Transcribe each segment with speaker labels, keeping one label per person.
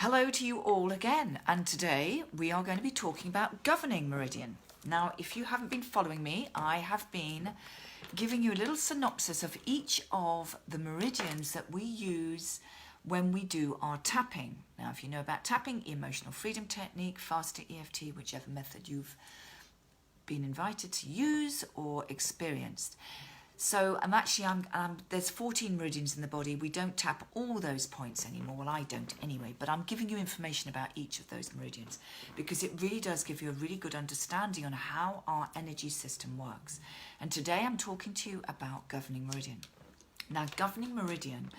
Speaker 1: Hello to you all again, and today we are going to be talking about Governing Meridian. Now, if you haven't been following me, I have been giving you a little synopsis of each of the meridians that we use when we do our tapping. Now, if you know about tapping, emotional freedom technique, faster EFT, whichever method you've been invited to use or experienced. So there's 14 meridians in the body. We don't tap all those points anymore. Well, I don't anyway, but I'm giving you information about each of those meridians because it really does give you a really good understanding on how our energy system works. And today I'm talking to you about Governing Meridian. Now, Governing Meridian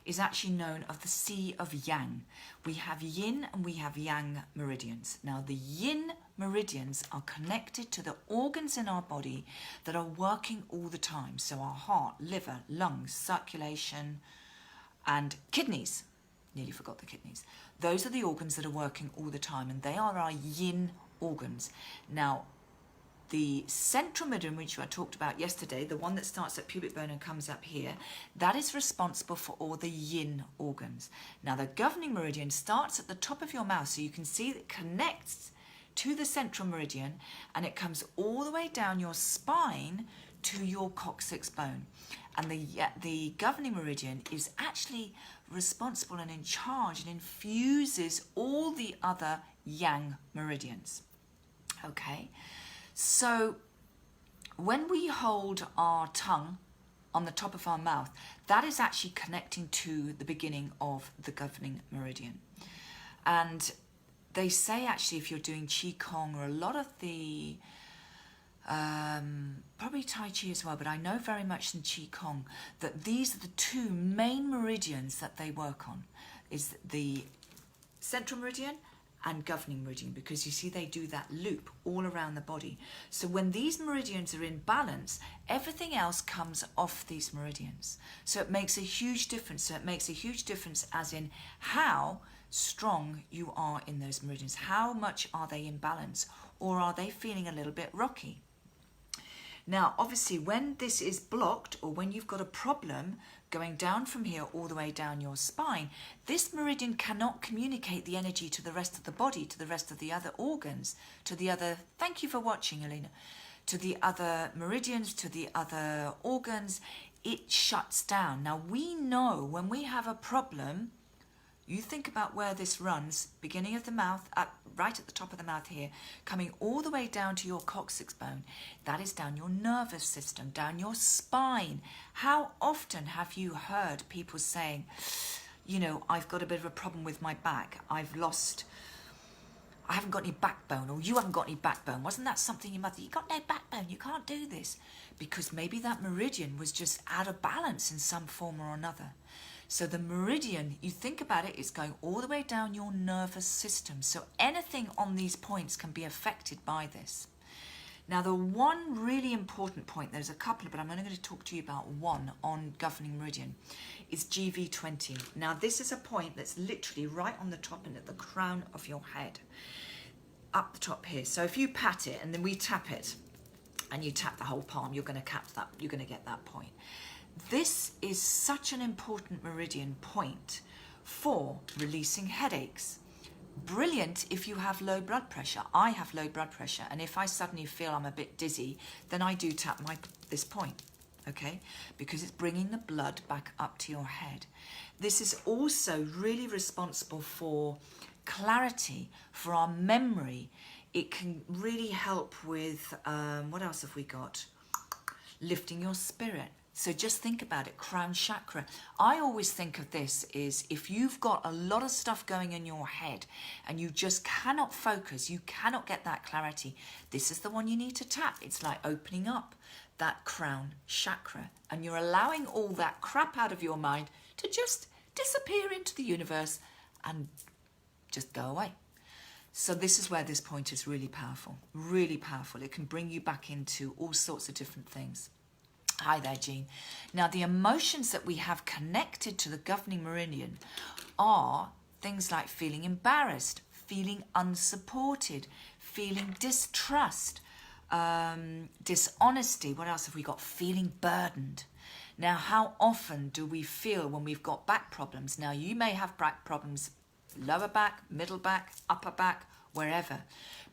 Speaker 1: is actually known as the Sea of Yang. We have yin and we have yang meridians. Now, the yin meridians are connected to the organs in our body that are working all the time. So our heart, liver, lungs, circulation, and kidneys. Nearly forgot the kidneys. Those are the organs that are working all the time, and they are our yin organs. Now, the central meridian, which I talked about yesterday, the one that starts at pubic bone and comes up here, that is responsible for all the yin organs. Now, the governing meridian starts at the top of your mouth, so you can see it connects to the central meridian, and it comes all the way down your spine to your coccyx bone. And the governing meridian is actually responsible and in charge and infuses all the other yang meridians. Okay? So when we hold our tongue on the top of our mouth, that is actually connecting to the beginning of the governing meridian. And they say actually if you're doing Qigong or a lot of the, probably Tai Chi as well, but I know very much in Qigong that these are the two main meridians that they work on, is the central meridian and governing meridian, because you see they do that loop all around the body. So when these meridians are in balance, everything else comes off these meridians. So it makes a huge difference. So it makes a huge difference as in how strong you are in those meridians. How much are they in balance, or are they feeling a little bit rocky? Now, obviously, when this is blocked, or when you've got a problem going down from here all the way down your spine, this meridian cannot communicate the energy to the rest of the body, to the rest of the other organs, to the other, thank you for watching, Elena, to the other meridians, to the other organs. It shuts down. Now, we know when we have a problem, you think about where this runs, beginning of the mouth, right at the top of the mouth here, coming all the way down to your coccyx bone. That is down your nervous system, down your spine. How often have you heard people saying, you know, I've got a bit of a problem with my back. I haven't got any backbone, or you haven't got any backbone. Wasn't that something your mother, you got no backbone, you can't do this. Because maybe that meridian was just out of balance in some form or another. So the meridian, you think about it, is going all the way down your nervous system. So anything on these points can be affected by this. Now, the one really important point, there's a couple, but I'm only going to talk to you about one on governing meridian, is GV20. Now, this is a point that's literally right on the top and at the crown of your head, up the top here. So if you pat it and then we tap it, and you tap the whole palm, you're going to cap that, you're going to get that point. This is such an important meridian point for releasing headaches. Brilliant if you have low blood pressure. I have low blood pressure, and if I suddenly feel I'm a bit dizzy, then I do tap this point, okay? Because it's bringing the blood back up to your head. This is also really responsible for clarity, for our memory. It can really help with, what else have we got? Lifting your spirit. So just think about it, Crown Chakra. I always think of this is if you've got a lot of stuff going in your head and you just cannot focus, you cannot get that clarity, this is the one you need to tap. It's like opening up that Crown Chakra, and you're allowing all that crap out of your mind to just disappear into the universe and just go away. So this is where this point is really powerful, really powerful. It can bring you back into all sorts of different things. Hi there, Jean. Now, the emotions that we have connected to the governing meridian are things like feeling embarrassed, feeling unsupported, feeling distrust, dishonesty. What else have we got? Feeling burdened. Now, how often do we feel when we've got back problems? Now, you may have back problems lower back, middle back, upper back, wherever.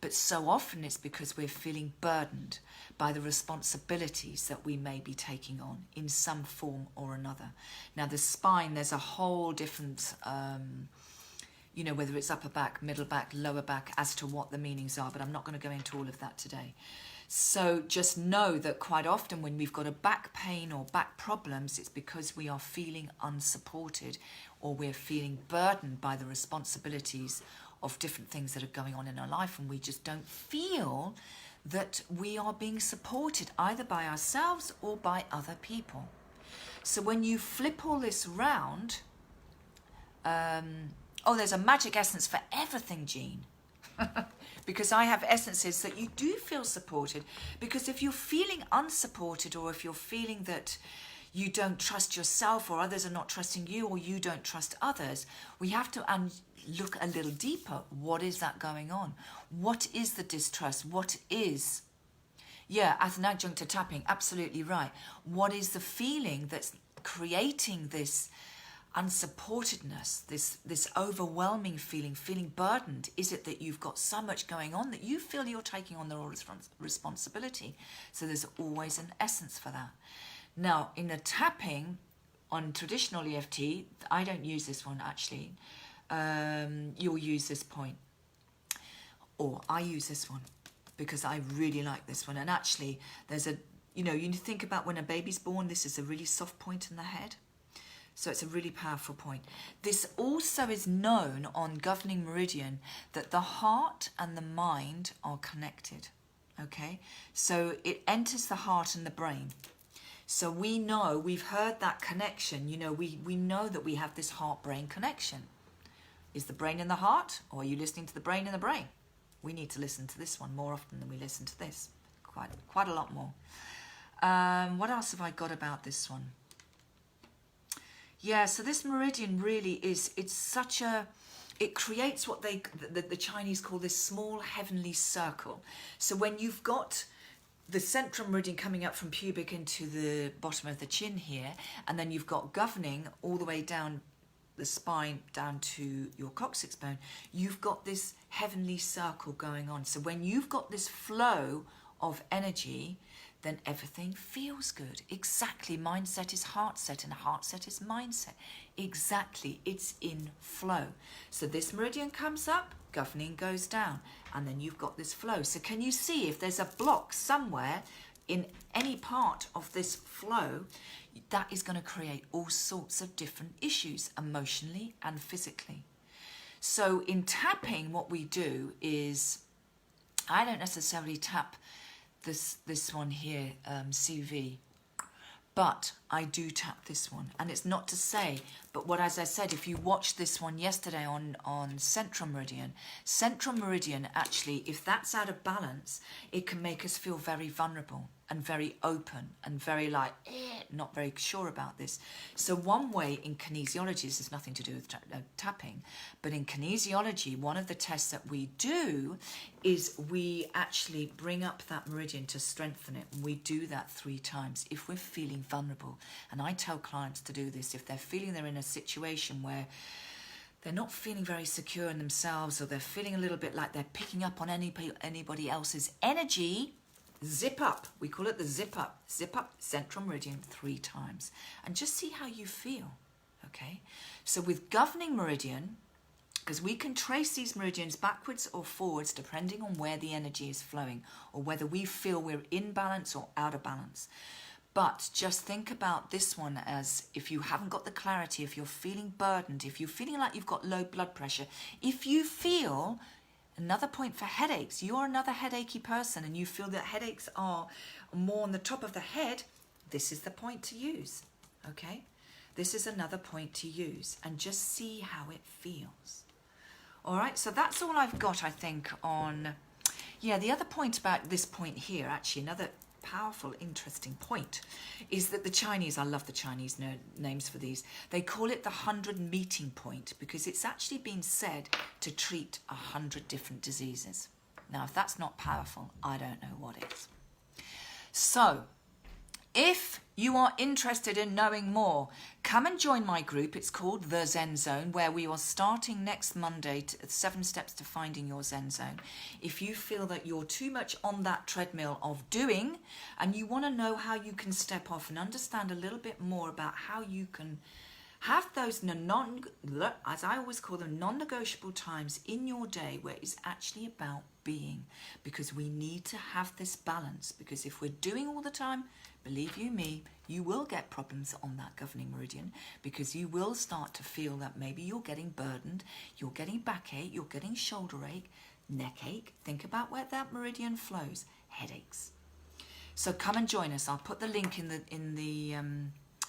Speaker 1: But so often it's because we're feeling burdened by the responsibilities that we may be taking on in some form or another. Now the spine, there's a whole different, you know, whether it's upper back, middle back, lower back, as to what the meanings are, but I'm not going to go into all of that today. So just know that quite often when we've got a back pain or back problems, it's because we are feeling unsupported, or we're feeling burdened by the responsibilities of different things that are going on in our life, and we just don't feel that we are being supported either by ourselves or by other people. So when you flip all this round, oh, there's a magic essence for everything, Jean. Because I have essences that you do feel supported. Because if you're feeling unsupported, or if you're feeling that you don't trust yourself, or others are not trusting you, or you don't trust others, we have to look a little deeper. What is that going on? What is the distrust? What is, yeah, as an adjunct to tapping, absolutely right. What is the feeling that's creating this unsupportedness, this overwhelming feeling burdened? Is it that you've got so much going on that you feel you're taking on the role of responsibility? So there's always an essence for that. Now, in the tapping on traditional EFT, I don't use this one actually. You'll use this point, or I use this one because I really like this one. And actually, there's a, you know, you think about when a baby's born, this is a really soft point in the head. So it's a really powerful point. This also is known on Governing Meridian that the heart and the mind are connected, okay? So it enters the heart and the brain. So we know, we've heard that connection, you know, we know that we have this heart-brain connection. Is the brain in the heart, or are you listening to the brain in the brain? We need to listen to this one more often than we listen to this. Quite a lot more. What else have I got about this one? Yeah, so this meridian really is, it's such a, it creates what the Chinese call this small heavenly circle. So when you've got the central meridian coming up from pubic into the bottom of the chin here, and then you've got governing all the way down the spine down to your coccyx bone, you've got this heavenly circle going on. So when you've got this flow of energy, then everything feels good. Exactly. Mindset is heart set, and heart set is mindset. Exactly. It's in flow. So this meridian comes up, governing goes down, and then you've got this flow. So can you see if there's a block somewhere in any part of this flow, that is going to create all sorts of different issues, emotionally and physically. So in tapping, what we do is, I don't necessarily tap this one here, CV, but I do tap this one. And it's not to say, but what, as I said, if you watched this one yesterday on Central Meridian actually, if that's out of balance, it can make us feel very vulnerable and very open and very like, not very sure about this. So one way in kinesiology, this has nothing to do with tapping, but in kinesiology, one of the tests that we do is we actually bring up that meridian to strengthen it. And we do that 3 times if we're feeling vulnerable. And I tell clients to do this if they're feeling they're in a situation where they're not feeling very secure in themselves, or they're feeling a little bit like they're picking up on anybody else's energy. Zip up. We call it the zip up. Zip up central meridian 3 times. And just see how you feel. Okay? So with governing meridian, because we can trace these meridians backwards or forwards depending on where the energy is flowing, or whether we feel we're in balance or out of balance. But just think about this one as, if you haven't got the clarity, if you're feeling burdened, if you're feeling like you've got low blood pressure, if you feel, another point for headaches, you're another headachy person and you feel that headaches are more on the top of the head, this is the point to use, okay? This is another point to use, and just see how it feels. All right, so that's all I've got, I think, on, yeah, the other point about this point here, actually, another powerful, interesting point, is that the Chinese, I love the Chinese names for these, they call it the 100 meeting point, because it's actually been said to treat 100 different diseases. Now, if that's not powerful, I don't know what is. So, If you are interested in knowing more, come and join my group. It's called the Zen Zone, where we are starting next Monday, 7 steps to finding your Zen Zone. If you feel that you're too much on that treadmill of doing and you want to know how you can step off and understand a little bit more about how you can have those as I always call them, non-negotiable times in your day where it's actually about being, because we need to have this balance. Because if we're doing all the time, believe you me, you will get problems on that governing meridian, because you will start to feel that maybe you're getting burdened, you're getting backache, you're getting shoulder ache, neck ache. Think about where that meridian flows, headaches. So come and join us. I'll put the link in the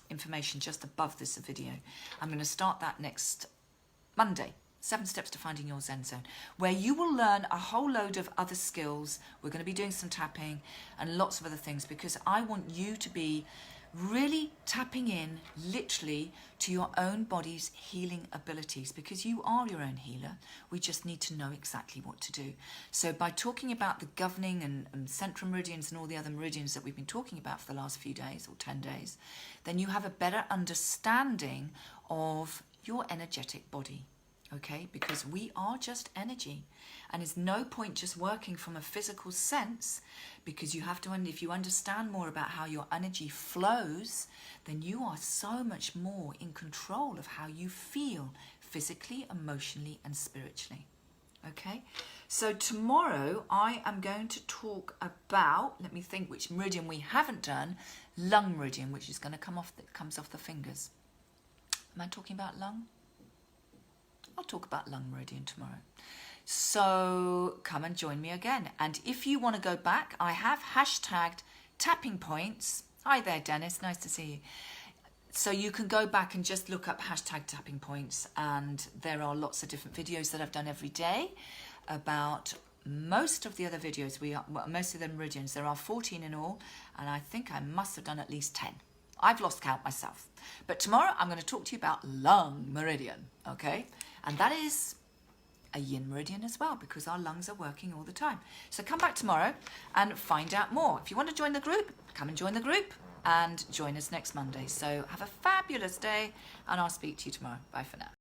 Speaker 1: information just above this video. I'm going to start that next Monday. 7 steps to finding your Zen Zone, where you will learn a whole load of other skills. We're going to be doing some tapping and lots of other things, because I want you to be really tapping in literally to your own body's healing abilities, because you are your own healer. We just need to know exactly what to do. So by talking about the governing and central meridians and all the other meridians that we've been talking about for the last few days or 10 days, then you have a better understanding of your energetic body. Okay, because we are just energy, and there's no point just working from a physical sense, because you have to, if you understand more about how your energy flows, then you are so much more in control of how you feel physically, emotionally, and spiritually. Okay, so tomorrow I am going to talk about, let me think which meridian we haven't done, lung meridian, which is going to comes off the fingers. Am I talking about lung? I'll talk about lung meridian tomorrow. So come and join me again. And if you want to go back, I have hashtagged tapping points. Hi there, Dennis. Nice to see you. So you can go back and just look up hashtag tapping points. And there are lots of different videos that I've done every day about most of the other videos. Most of the meridians. There are 14 in all. And I think I must have done at least 10. I've lost count myself. But tomorrow I'm going to talk to you about lung meridian, okay? And that is a yin meridian as well, because our lungs are working all the time. So come back tomorrow and find out more. If you want to join the group, come and join the group and join us next Monday. So have a fabulous day, and I'll speak to you tomorrow. Bye for now.